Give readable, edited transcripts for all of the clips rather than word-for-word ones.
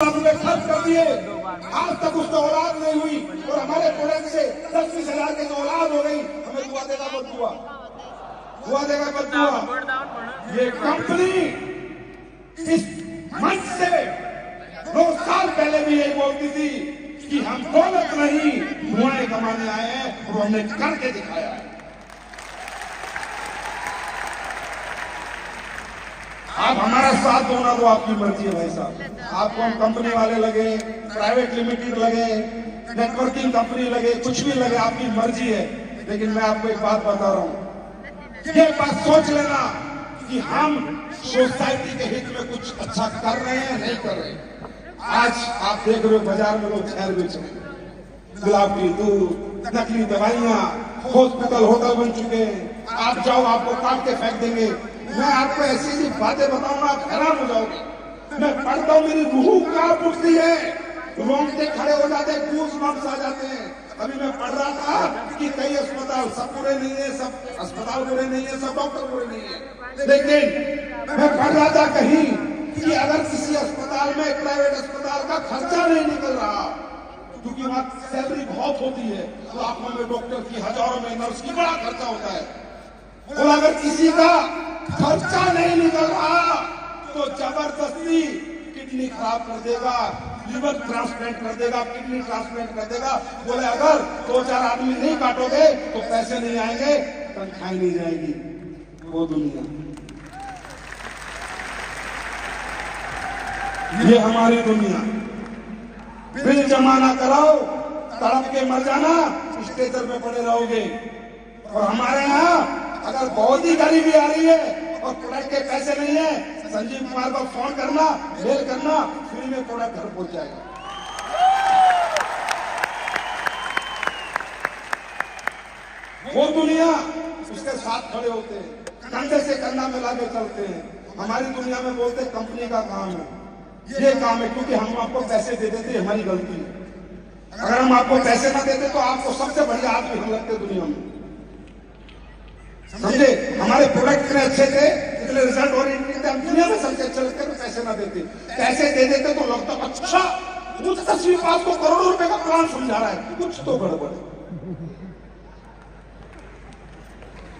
खर्च कर दिए, आज तक उसको औलाद नहीं हुई और हमारे प्रोडक्ट से 10-20 हजार की जो औलाद हो गई, हमें दुआ देगा मत दुआ, दुआ देगा मत दुआ। ये कंपनी इस मंच से 2 साल पहले भी यही बोलती थी कि हम दौलत नहीं धुआं कमाने आए हैं और हमने करके दिखाया है। आप हमारा साथ दो ना, तो आपकी मर्जी है भाई साहब। आपको हम कंपनी वाले लगे, प्राइवेट लिमिटेड लगे, नेटवर्किंग कंपनी लगे, कुछ भी लगे, आपकी मर्जी है। लेकिन मैं आपको एक बात बता रहा हूं, ये बात सोच लेना कि हम सोसाइटी के हित में कुछ अच्छा कर रहे हैं नहीं कर रहे हैं। आज आप देख रहे हो बाजार में लोग शहर बेच रहे हैं, गुलाबी दूध, नकली दवाइयां, हॉस्पिटल होटल बन चुके हैं। आप जाओ, आपको काट के फेंक देंगे। मैं आपको ऐसी ऐसी बातें बताऊंगा, आप हैरान हो जाओगे। मैं पढ़ता हूं, मेरी रूह कांप उठती है, रोंगटे खड़े हो जाते हैं, गूज़बम्प्स आ जाते हैं। अभी मैं पढ़ रहा था कि कई अस्पताल सब पूरे नहीं है, सब अस्पताल पूरे नहीं है, सब डॉक्टर पूरे नहीं है। लेकिन मैं पढ़ रहा था कहीं कि अगर किसी अस्पताल में, प्राइवेट अस्पताल का खर्चा नहीं निकल रहा, क्योंकि वहां सैलरी बहुत होती है, लाखों में डॉक्टर की, हजारों में नर्स की, बड़ा खर्चा होता है। और अगर किसी का खर्चा नहीं निकल रहा तो जबरदस्ती किडनी खराब कर देगा, लिवर ट्रांसप्लांट कर देगा, किडनी ट्रांसप्लांट कर देगा। बोले अगर 2-4 आदमी नहीं काटोगे तो पैसे नहीं आएंगे, तनख्वाही नहीं जाएगी। वो दुनिया, ये हमारी दुनिया। बिल जमा ना कराओ, तड़प के मर जाना, स्टेशन में पड़े रहोगे। और हमारे यहाँ अगर बहुत ही गरीबी आ रही है और प्रोडक्ट के पैसे नहीं है, संजीव कुमार को फोन करना, मेल करना, फ्री में प्रोडक्ट घर पहुंच जाएगा। वो दुनिया उसके साथ खड़े होते हैं, कंधे से कंधा मिला के चलते हैं। हमारी दुनिया में बोलते हैं कंपनी का काम है, ये काम है क्योंकि हम आपको पैसे दे देते, हमारी गलती है। अगर हम आपको पैसे ना देते तो आपको सबसे बढ़िया आदमी हम लगते दुनिया में, समझे। हमारे प्रोडक्ट इतने अच्छे थे, इतने रिजल्ट ओरिएंटेड थे, हम दुनिया में सबसे अच्छे लगते तो पैसे ना देते। पैसे दे देते तो लगता अच्छा, मुझे 10वीं पास को करोड़ों रुपए का प्लान समझा रहा है, कुछ तो गड़बड़ है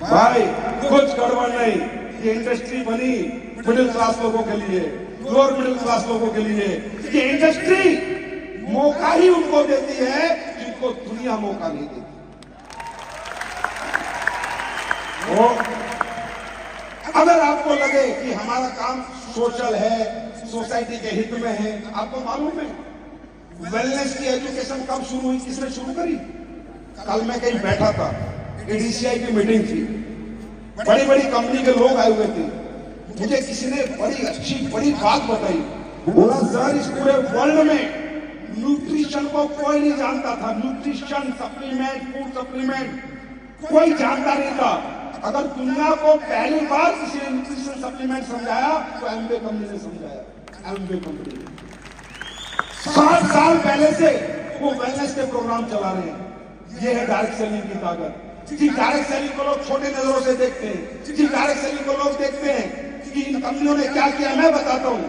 भाई, कुछ गड़बड़ नहीं। ये इंडस्ट्री बनी मिडिल क्लास लोगों के लिए, लोअर मिडिल क्लास लोगों के लिए। ये इंडस्ट्री मौका ही उनको देती है जिनको दुनिया मौका नहीं देती। अगर आपको लगे कि हमारा काम सोशल है, सोसाइटी के हित में है, आपको मालूम है वेलनेस की एजुकेशन कब शुरू हुई, किसने शुरू करी? कल मैं कहीं बैठा था, एडीसीआई की मीटिंग थी, बड़ी बड़ी कंपनी के लोग आए हुए थे। मुझे किसी ने बड़ी अच्छी बड़ी बात बताई, बोला सर इस पूरे वर्ल्ड में न्यूट्रिशन को कोई नहीं जानता था। न्यूट्रिशन सप्लीमेंट, फूड सप्लीमेंट कोई जानता नहीं था। अगर दुनिया को पहली बार किसी ने न्यूट्रिशन सप्लीमेंट समझाया तो एमवे कंपनी ने समझाया। एमवे कंपनी 60 साल पहले से वो वेलनेस के प्रोग्राम चला रहे हैं। ये है डायरेक्ट सेलिंग की ताकत। जी, डायरेक्ट सेलिंग को लोग छोटे नजरों से देखते हैं। जी, डायरेक्ट सेलिंग को लोग देखते हैं कि इन कंपनियों ने क्या किया। मैं बताता हूं,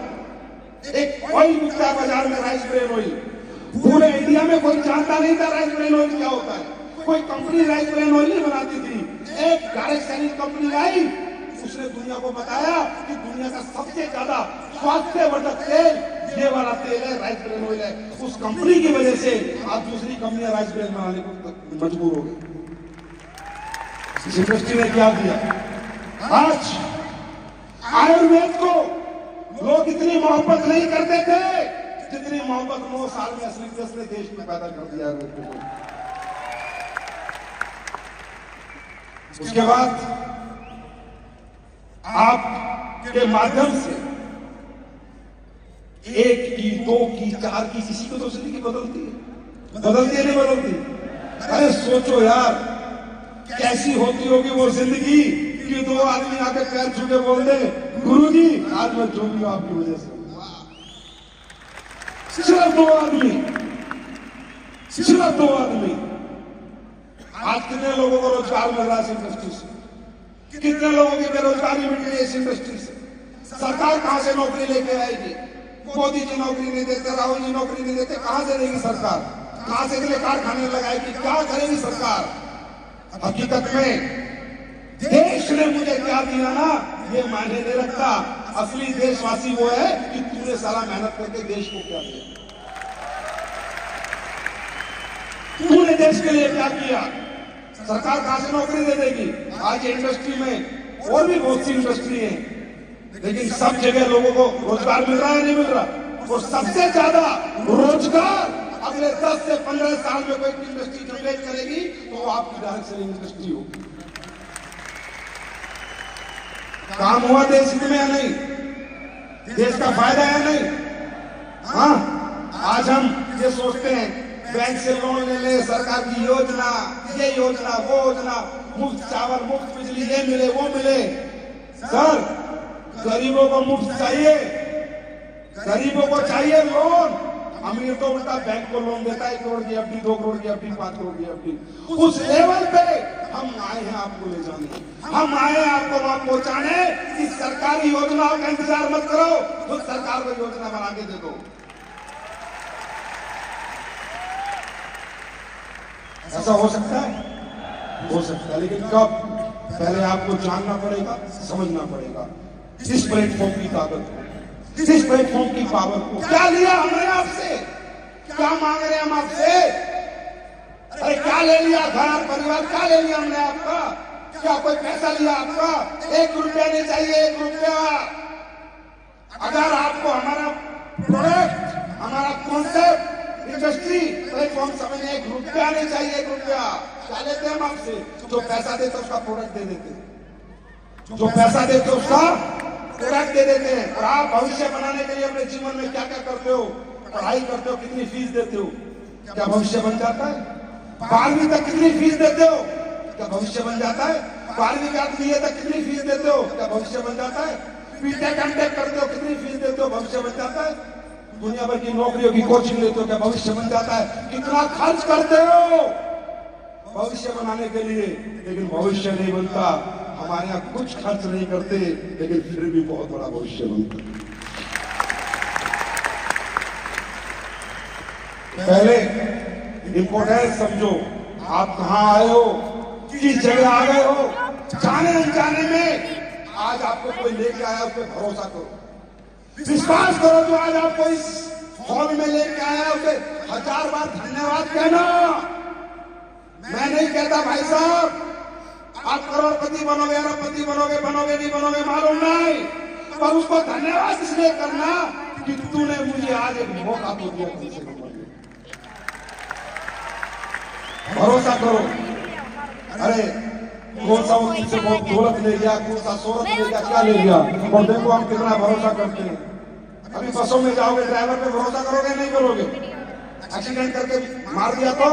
एक ऑयल बिकता बाजार में, राइस ब्रेन ऑयल। पूरे इंडिया में कोई जानता नहीं था राइस ब्रेन ऑयल क्या होता है। कोई कंपनी राइस ब्रेन ऑयल नहीं बनाती थी। एक डायरेक्ट सेलिंग कंपनी आई, उसने दुनिया को बताया कि दुनिया का सबसे ज्यादा स्वास्थ्यवर्धक तेल ये वाला तेल है, राइस ब्रेन ऑयल है। उस कंपनी की वजह से आज दूसरी कंपनियां राइस ब्रेन बनाने को मजबूर हो गई। इस इंडस्ट्री ने क्या दिया? आज आयुर्वेद को लोग इतनी मोहब्बत नहीं करते थे जितनी मोहब्बत 9 साल में असली ने देश में पैदा कर दिया आयुर्वेद को। उसके बाद आपके माध्यम से 1 की, 2 की, 4 की, किसी को तो जिंदगी बदलती है, बदलती है नहीं बदलती? अरे सोचो यार, कैसी होती होगी वो जिंदगी कि 2 आदमी आके पैर छू के बोल दे गुरुजी आज मैं जो भी हूं आपकी वजह से। सिर्फ 2 आदमी, सिर्फ 2 आदमी। आज कितने लोगों को रोजगार मिल रहा है इस इंडस्ट्री से? कितने लोगों की बेरोजगारी मिट रही है इस इंडस्ट्री से? सरकार कहां से नौकरी लेके आएगी? मोदी जी नौकरी नहीं देते, राहुल जी नौकरी नहीं देते, कहां से देगी सरकार? कहां से अगले कारखाने लगाएगी? क्या करेगी सरकार? हकीकत में देश ने मुझे क्या दिया ना, ये मायने नहीं रखता। असली देशवासी वो है कि तूने सारा मेहनत करके देश को क्या दिया, तूने देश के लिए क्या किया। सरकार कहां से नौकरी दे देगी? आज इंडस्ट्री में और भी बहुत सी इंडस्ट्री है, लेकिन सब जगह लोगों को रोजगार मिल रहा है, नहीं मिल रहा? और सबसे ज्यादा रोजगार अगले 10 से 15 साल में कोई इंडस्ट्री जनरेट करेगी तो वो आपकी डायरेक्ट सेलिंग इंडस्ट्री होगी। काम हुआ देश हित में या नहीं? देश का फायदा है नहीं? हाँ, आज हम ये सोचते हैं बैंक से लोन ले ले, सरकार की योजना, ये योजना, वो योजना, मुफ्त चावल, मुफ्त बिजली, ये मिले, वो मिले। सर, गरीबों को मुफ्त चाहिए, गरीबों को चाहिए लोन। अमीर तो उल्टा बैंक को लोन देता है, 1 करोड़ की एफडी, 2 करोड़ की एफडी, 5 करोड़ की एफडी। उस लेवल पे हम आए हैं आपको ले जाने, हम आए हैं आपको वहां पहुंचाने कि सरकारी योजनाओं का इंतजार मत करो, खुद सरकार को योजना बना के दे दो। ऐसा हो सकता है? हो सकता है, लेकिन कब? पहले आपको जानना पड़ेगा, समझना पड़ेगा इस प्लेटफॉर्म की ताकत को, इस प्लेटफॉर्म की पावर को। क्या लिया हमने आपसे? क्या मांग रहे हैं हम आपसे? अरे क्या ले लिया? घर परिवार क्या ले लिया हमने आपका? क्या कोई पैसा लिया आपका? 1 रुपया नहीं चाहिए, 1 रुपया। अगर आपको हमारा प्रोडक्ट, हमारा कॉन्सेप्ट, इंडस्ट्री प्लेटफॉर्म समझने 1 रुपया नहीं चाहिए, 1 रुपया। क्या लेते हैं हम आपसे? जो पैसा देते उसका प्रोडक्ट दे देते, जो पैसा देते उसका प्रोडक्ट दे देते हैं। और आप भविष्य बनाने के लिए अपने जीवन में क्या क्या करते हो? पढ़ाई करते हो, कितनी फीस देते हो? क्या भविष्य बन जाता है? 12वीं तक कितनी फीस देते हो? क्या भविष्य बन जाता है? 12वीं के बीए तक कितनी फीस देते हो? क्या भविष्य बन जाता है? बीटेक एमटेक करते हो, कितनी फीस देते हो? भविष्य बन जाता है? दुनिया भर की नौकरियों की कोचिंग लेते हो, क्या भविष्य बन जाता है? कितना खर्च करते हो भविष्य बनाने के लिए, लेकिन भविष्य नहीं बनता। हमारे यहाँ कुछ खर्च नहीं करते, लेकिन फिर भी बहुत बड़ा भविष्य बनता। पहले इंपॉर्टेंस समझो, आप कहां आए हो, किस जगह आ गए हो। जाने अनजाने में आज आपको कोई लेके आया, उस पर भरोसा करो, विश्वास करो। जो आज आपको इस हॉल में लेके आया उसे 1000 बार धन्यवाद कहना। मैं नहीं कहता भाई साहब आप करोड़पति बनोगे, अरबपति बनोगे, बनोगे नहीं बनोगे मालूम नहीं, पर उसको धन्यवाद इसलिए करना कि तूने मुझे आज एक मौका तो दिया। कम से कम भरोसा करो। अरे कौन सा वो तुमसे बहुत दौलत ले गया, कौन सा शोहरत ले गया, क्या ले गया, और देखो हम कितना भरोसा करते हैं। अभी बसों में जाओगे, ड्राइवर पे भरोसा करोगे नहीं करोगे? एक्सीडेंट करके मार दिया तो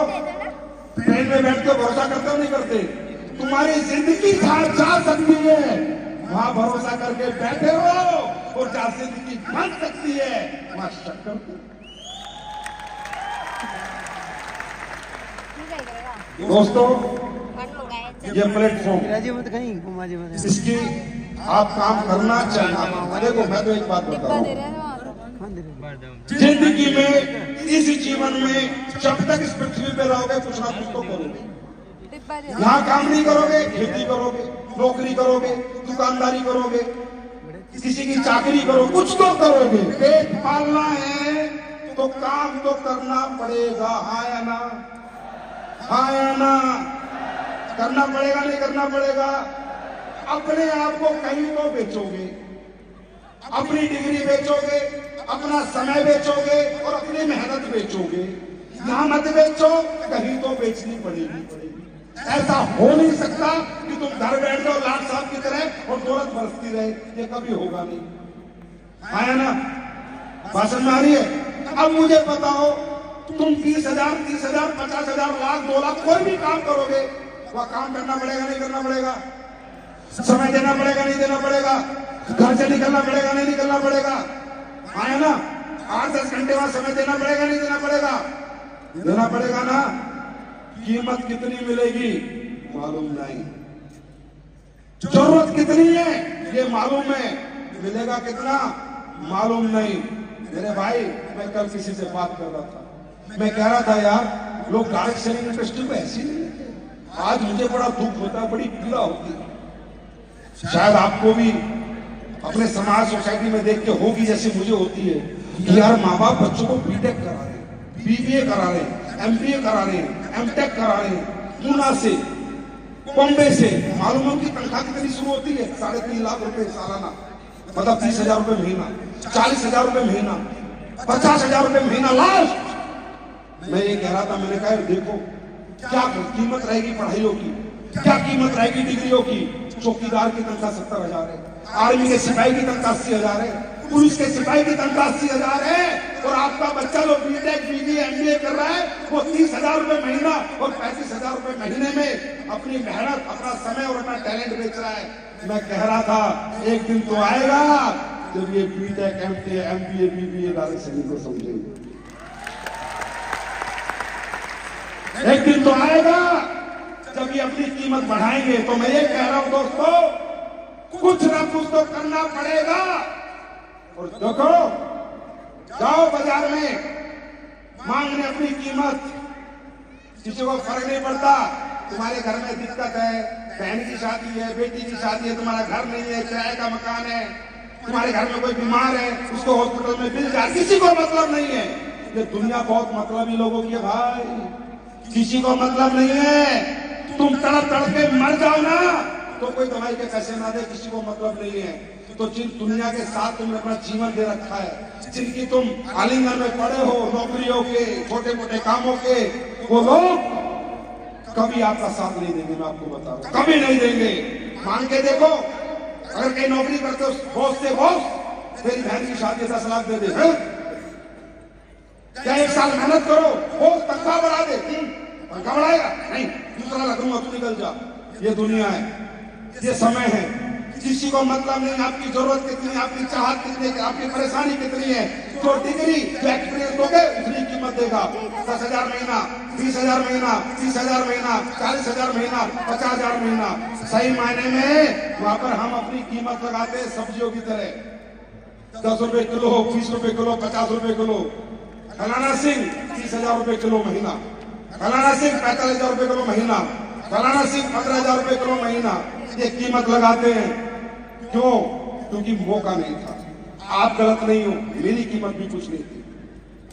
ट्रेन में बैठ के भरोसा करते हो नहीं करते? तुम्हारी जिंदगी जा सकती है, वहां भरोसा करके बैठे हो, और जहां जिंदगी बन सकती है वहां शक करते। दोस्तों, ये प्लेटफॉर्म, इसकी आप काम करना चाहिए। देखो मैं तो एक बात बता रहा हूं, जिंदगी में, इस जीवन में जब तक इस पृथ्वी पे रहोगे कुछ ना कुछ तो करोगे। यहाँ काम नहीं करोगे, खेती करोगे, नौकरी करोगे, दुकानदारी करोगे, किसी की चाकरी करो, कुछ तो करोगे। पेट पालना है तो काम तो करना पड़ेगा। हाँ या ना? हाँ या ना? करना पड़ेगा नहीं करना पड़ेगा? अपने आप को कहीं तो बेचोगे, अपनी डिग्री बेचोगे, अपना समय बेचोगे और अपनी मेहनत बेचोगे। यहां मत बेचो, कहीं तो बेचनी पड़ेगी। ऐसा हो नहीं सकता कि तुम घर बैठ जाओ लाट साहब की तरह और दौलत बरसती रहे, ये कभी होगा नहीं। आया ना? भाषण में आ रही है। अब मुझे बताओ, तुम 20,000, 30,000, 50,000, लाख, 2 लाख कोई भी काम करोगे, वह काम करना पड़ेगा नहीं करना पड़ेगा? समय देना पड़ेगा नहीं देना पड़ेगा? घर से निकलना पड़ेगा नहीं निकलना पड़ेगा? आया ना? 8-10 घंटे वहां समय देना पड़ेगा नहीं देना पड़ेगा? देना पड़ेगा ना? कीमत कितनी मिलेगी मालूम नहीं, जरूरत कितनी है ये मालूम है, मिलेगा कितना मालूम नहीं। मेरे भाई, मैं कल किसी से बात कर रहा था, मैं कह रहा था यार लोग डायरेक्ट सेलिंग इंडस्ट्री को ऐसी नहीं लेते। आज मुझे बड़ा दुख होता है, बड़ी पीड़ा होती है। शायद आपको भी अपने समाज सोसाइटी में देख के होगी जैसे मुझे होती है कि यार माँ बाप बच्चों को बीटेक करा रहे हैं, बीबीए करा रहे हैं, एमबीए करा रहे हैं, एमटेक करा रहे हैं, पूना से, बॉम्बे से। मालूम है कि तनख्वाह कितनी शुरू होती है? 3.5 लाख रुपए सालाना, मतलब 30,000 रुपए महीना, 40,000 रुपए महीना, 50,000 रुपए महीना लास्ट। मैं ये कह रहा था, मैंने कहा देखो क्या कीमत रहेगी पढ़ाइयों की, क्या कीमत रहेगी डिग्रियों की। चौकीदार की तनख्वाह 70,000 है, आर्मी के सिपाही की तनख्वाह 80,000 है, पुलिस के सिपाही की तनख्वाह 80,000 है, और आपका बच्चा जो बीटेक बीबीए एमबीए कर रहा है वो 30,000 रुपए महीना और 35,000 रुपए महीने में अपनी मेहनत, अपना समय और अपना टैलेंट बेच रहा है। मैं कह रहा था एक दिन तो आएगा जब ये BTech MBA BBA direct selling को समझेंगे। एक दिन तो आएगा जब ये अपनी कीमत बढ़ाएंगे। तो मैं ये कह रहा हूं दोस्तों, कुछ ना कुछ तो करना पड़ेगा। और देखो, जाओ बाजार में मांगने अपनी कीमत, किसी को फर्क नहीं पड़ता। तुम्हारे घर में दिक्कत है, बहन की शादी है, बेटी की शादी है, तुम्हारा घर नहीं है, किराए का मकान है, तुम्हारे घर में कोई बीमार है, उसको हॉस्पिटल में बिल जाए, किसी को मतलब नहीं है। ये दुनिया बहुत मतलबी लोगों की है भाई, किसी को मतलब नहीं है। तुम तड़प तड़प के मर जाओ ना तो कोई दवाई के पैसे ना दे, किसी को मतलब नहीं है। तो जिन दुनिया के साथ तुमने अपना जीवन दे रखा है, जिनकी तुम आलिंगन में पड़े हो, नौकरियों के, छोटे मोटे कामों के, वो लोग कभी आपका साथ नहीं देंगे। मैं आपको बता रहा हूं, कभी नहीं देंगे। मांग के देखो, अगर कहीं नौकरी करते हो बॉस से, बॉस तेरी बहन की शादी 10 लाख दे दे, क्या 1 साल मेहनत करो, बॉस तनख्वाह बढ़ा दे, तनख्वाह बढ़ाएगा नहीं, दूसरा लगूंगा, तू निकल जा। ये दुनिया है, ये समय है, किसी को मतलब नहीं आपकी जरूरत कितनी है, आपकी चाहत कितनी है, आपकी परेशानी कितनी है। जो डिग्री जो एक्सपीरियंस दोगे उतनी कीमत देगा। 10,000 महीना, 20,000 महीना, 30,000 महीना, 40,000 महीना, 50,000 महीना। सही मायने में वहां पर हम अपनी कीमत लगाते हैं सब्जियों की तरह। 10 रुपए किलो, 20 रुपए किलो, 50 रुपए किलो। फलाना सिंह 30,000 रुपए किलो महीना, फलाना सिंह 45,000 रुपए किलो महीना, फलाना सिंह 15,000 रुपए किलो महीना। ये कीमत लगाते हैं क्यों? क्योंकि मौका नहीं था। आप गलत नहीं हो, मेरी कीमत भी कुछ नहीं थी,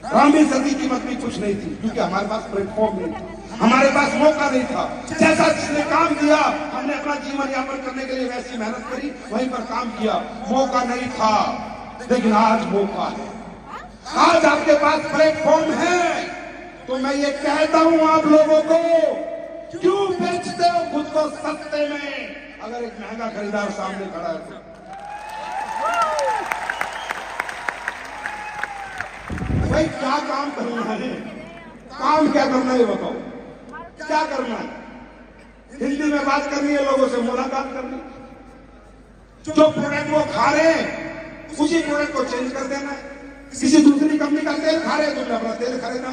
रामवीर सर की कीमत भी कुछ नहीं थी, क्योंकि हमारे पास प्लेटफॉर्म नहीं था, हमारे पास मौका नहीं था। जैसा जिसने काम किया, हमने अपना जीवन यापन करने के लिए वैसी मेहनत करी, वहीं पर काम किया। मौका नहीं था, लेकिन आज मौका है, आज आपके पास प्लेटफॉर्म है। तो मैं ये कहता हूं आप लोगों को, क्यों बेचते हो खुद को सस्ते में, अगर एक महंगा खरीदार सामने खड़ा है तो। भाई क्या काम करना है, काम क्या करना है बताओ, क्या करना है? हिंदी में बात करनी है, लोगों से मुलाकात करनी, जो प्रोडक्ट वो खा रहे हैं उसी प्रोडक्ट को चेंज कर देना है। किसी दूसरी कंपनी का तेल खा रहे हैं, तुमने अपना तेल खरीदना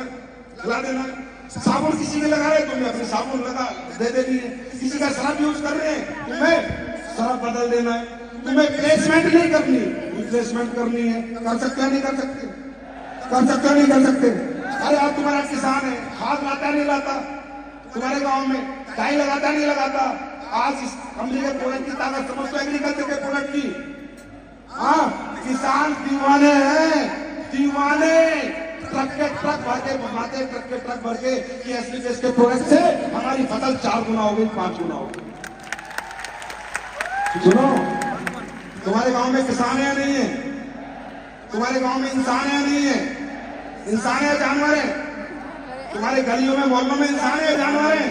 लगा देना है। साबुन किसी ने लगा रहे, तुमने अपनी साबुन लगा दे देनी है। किसी का शराब यूज कर रहे हैं, तुम्हें शराब बदल देना है। तुम्हें प्लेसमेंट नहीं करनी, रिप्लेसमेंट करनी है। कर सकते हैं नहीं कर सकते, कर सकते हैं नहीं कर सकते। अरे आप तुम्हारा किसान है, खाद लाता नहीं लाता, तुम्हारे गांव में डाई लगाता नहीं लगाता। आज इस कंपनी के प्रोडक्ट की ताकत समझ तो एग्रीकल्चर के प्रोडक्ट की। हाँ, किसान दीवाने हैं, दीवाने। ट्रक के ट्रक भर के घुमाते, ट्रक के ट्रक भर के कि एसपीएस के प्रोडक्ट से हमारी फसल 4 गुना हो गई, 5 गुना हो गई। सुनो, तुम्हारे गांव में किसान है या नहीं है? तुम्हारे गांव में इंसान है या नहीं है? इंसान है जानवर है? तुम्हारे गलियों में मोहल्लों में इंसान है जानवर है?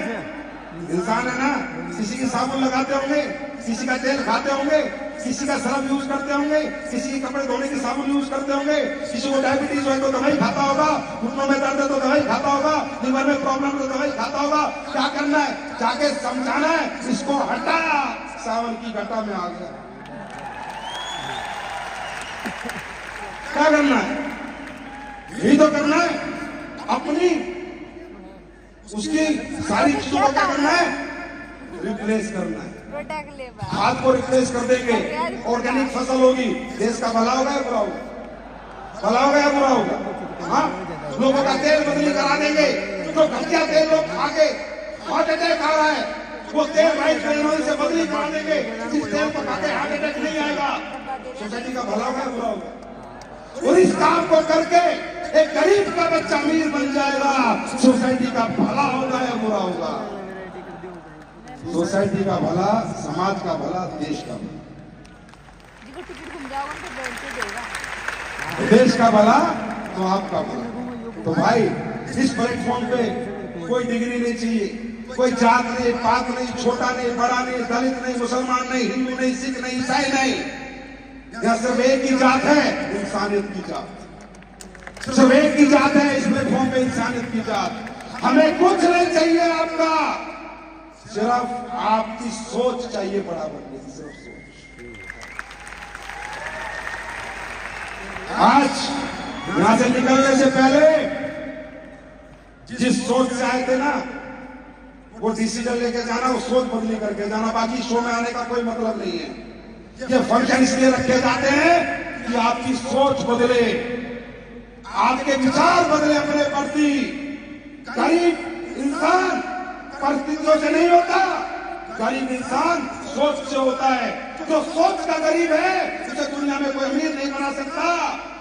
इंसान है ना। किसी की साबुन लगाते होंगे, किसी का तेल खाते होंगे, किसी का सरफ यूज करते होंगे, किसी के कपड़े धोने की साबुन यूज करते होंगे, किसी को डायबिटीज हो तो दवाई खाता होगा, घुटनों में दर्द है तो दवाई खाता होगा, लीवर में प्रॉब्लम तो दवाई खाता होगा। क्या करना है? जाके समझाना है, इसको हटा, सावन की घटा में आ गया। क्या करना है? यही तो करना है। अपनी उसकी सारी चीजों को क्या करना है? रिप्लेस करना है। खाद को रिप्लेस कर देंगे, ऑर्गेनिक फसल होगी, देश का भला होगा या बुरा होगा? भला होगा या बुरा होगा? हाँ, लोगों का तेल बदली करा देंगे। जो घटिया तेल लोग खा के हार्ट अटैक आ रहा है, वो तेल राइस ब्रांड से बदली करा देंगे, जिस तेल को खा के हार्ट अटैक नहीं आएगा। सोसाइटी का भला होगा या बुरा होगा? और इस काम को करके एक गरीब का बच्चा अमीर बन जाएगा। सोसाइटी का भला होगा या बुरा होगा? सोसाइटी का भला, समाज का भला, देश का भला। देश का भला तो आपका भला। तो भाई, इस प्लेटफॉर्म पे कोई डिग्री नहीं चाहिए, कोई जात नहीं, पात नहीं, छोटा नहीं, बड़ा नहीं, दलित नहीं, मुसलमान नहीं, हिंदू नहीं, सिख नहीं, ईसाई नहीं। यह सिर्फ एक ही जात है, इंसानियत की जात। सिर्फ एक ही जात है इस प्लेटफॉर्म पे, इंसानियत की जात। हमें कुछ नहीं चाहिए आपका, सिर्फ आपकी सोच चाहिए बराबर की, सिर्फ सोच। आज यहां से निकलने से पहले जिस सोच से आए थे ना, वो डिसीजन लेके जाना, वो सोच बदली करके जाना। बाकी शो में आने का कोई मतलब नहीं है। ये फंक्शन इसलिए रखे जाते हैं कि आपकी सोच बदले, आपके विचार बदले अपने प्रति। गरीब इंसान परिस्थितियों से नहीं होता, गरीब इंसान सोच से होता है। जो सोच का गरीब है उसे दुनिया में कोई अमीर नहीं बना सकता।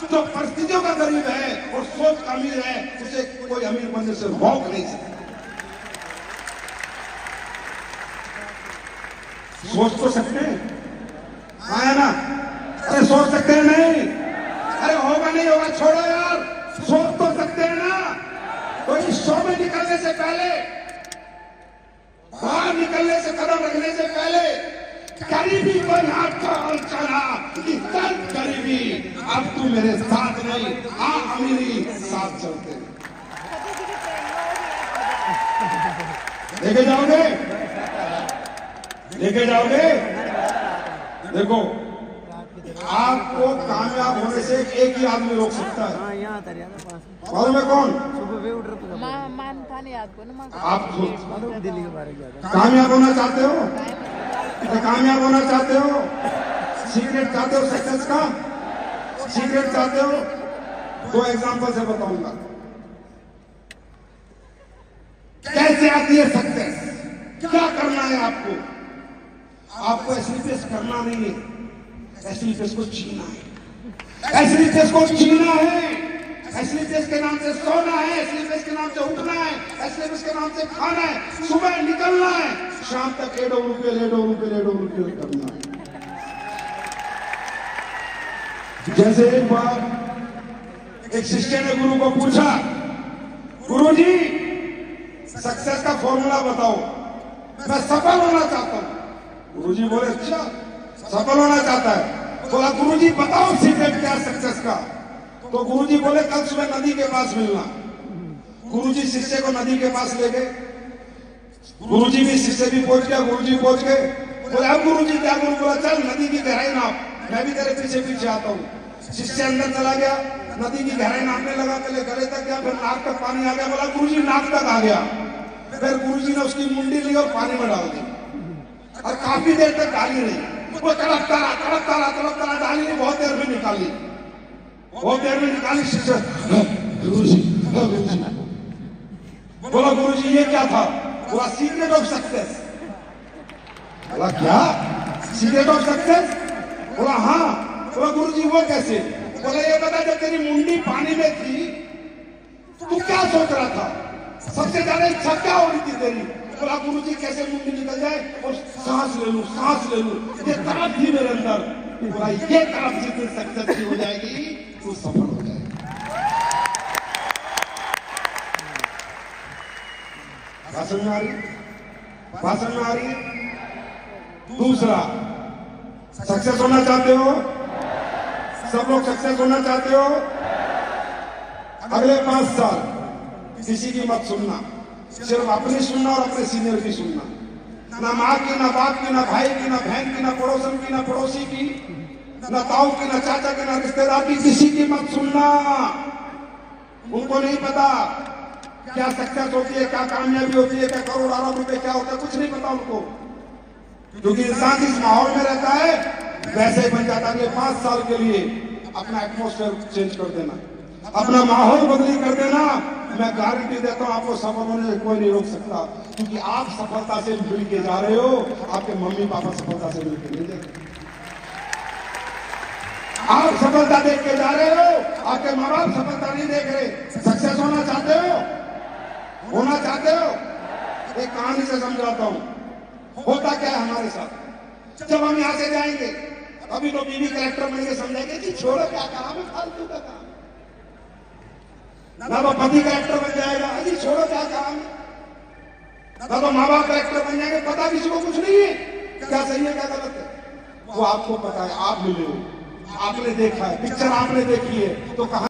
जो परिस्थितियों का गरीब है और सोच का अमीर है, उसे कोई अमीर बनने से रोक नहीं सकता। सोच तो सकते हैं, है ना? अरे सोच सकते हैं नहीं? अरे होगा नहीं होगा छोड़ो यार, सोच तो सकते हैं ना? तो इस शो में निकलने से पहले, बाहर निकलने से, कदम रखने से पहले गरीबी को यहाँ ख्याल चला कि चल गरीबी, अब तू मेरे साथ नहीं, आ अमीरी साथ चलते। लेके जाओगे? लेके जाओगे? देखो, आपको कामयाब होने से एक ही आदमी रोक सकता है। मालूम है कौन? आप कामयाब होना चाहते हो? कामयाब होना चाहते हो? सीक्रेट चाहते हो सक्सेस का? सीक्रेट चाहते हो? दो एग्जांपल से बताऊंगा कैसे आती है सक्सेस। क्या करना है आपको? आपको एसलीपेस करना नहीं है, एसलीपेस को छीना है। एसलीपेस को छीना है, एसलीपेस के नाम से सोना है, एसलीपेस के नाम से उठना है, एसलीपेस के नाम से खाना है, सुबह निकलना है, शाम तक लेडो रुपये करना है। जैसे एक बार एक शिष्य ने गुरु को पूछा, गुरुजी सक्सेस का फॉर्मूला बताओ, मैं सफल होना चाहता हूं। गुरुजी बोले अच्छा सफल होना चाहता है? बोला गुरुजी बताओ सीक्रेट क्या सक्सेस का। तो गुरुजी बोले कल सुबह नदी के पास मिलना। गुरुजी शिष्य को नदी के पास ले गए। गुरुजी भी, शिष्य भी पहुंच गया, गुरुजी पहुंच गए। बोले अब गुरुजी क्या? गुरु बोला चल नदी की गहराई नाप, मैं भी तेरे पीछे पीछे आता हूँ। शिष्य अंदर चला गया, नदी की गहराई नापने लगा, पहले गले तक गया, फिर नाक तक पानी आ गया। बोला गुरुजी नाक तक आ गया। फिर गुरुजी ने उसकी मुंडी ली और पानी में डाल दी और काफी देर तक डाली नहीं। वो तड़पता रहा, डाली नहीं, बहुत देर में निकाली, बहुत देर में निकाली। शिष्य गुरुजी बोला गुरुजी ये क्या था? बोला सीक्रेट ऑफ सक्सेस। बोला क्या सीक्रेट ऑफ सक्सेस? बोला हाँ। बोला गुरुजी वो कैसे? बोला ये बता, जब तेरी मुंडी पानी में थी तू क्या सोच रहा था? सबसे ज्यादा इच्छा क्या हो रही थी तेरी? बोला गुरुजी कैसे मुंडी निकल जाए और सांस ले लूं, ये तरफ थी मेरे अंदर। बोला ये तरफ जितनी सक्सेस की हो जाएगी तू सफल हो जाएगा। भाषण में आ रही, भाषण में आ रही। दूसरा, सक्सेस होना चाहते हो? सब लोग सक्सेस होना चाहते हो? अगले 5 साल किसी की मत सुनना, सिर्फ अपनी सुनना और अपने सीनियर की सुनना। ना माँ की, ना बाप की, ना भाई की, ना बहन की, ना पड़ोसन की, ना पड़ोसी की, ना ताऊ की, ना चाचा की, ना रिश्तेदार की, किसी की मत सुनना। उनको नहीं पता क्या सक्सेस होती है, क्या कामयाबी होती है, क्या करोड़ अरब रुपए क्या होता है, कुछ नहीं पता उनको। क्योंकि इंसान जिस माहौल में रहता है वैसे ही बन जाता है। 5 साल के लिए अपना एटमॉस्फेयर चेंज कर देना, अपना माहौल बदली कर देना। मैं गारंटी देता हूं आपको सफल होने से कोई नहीं रोक सकता, क्योंकि आप सफलता से मिल के जा रहे हो, आपके मम्मी पापा सफलता से मिल के नहीं देख रहे। आप सफलता देख के जा रहे हो, आपके माँ बाप सफलता नहीं देख रहे। सक्सेस होना चाहते हो, होना चाहते हो? एक कहानी से समझाता हूं। होता क्या है हमारे साथ, जब हम यहां से जाएंगे अभी तो बीवी कलेक्टर बन के समझेंगे कि छोड़ो क्या काम है, फालतू का काम। ना तो पति कलेक्टर बन जाएगा, अजी छोड़ो क्या काम है। ना तो माँ बाप कलेक्टर बन जाएंगे, पता किसी को कुछ नहीं है क्या सही है क्या गलत है। वो आपको पता है, आप मिले हो, आपने देखा है, पिक्चर आपने देखी है, तो कहा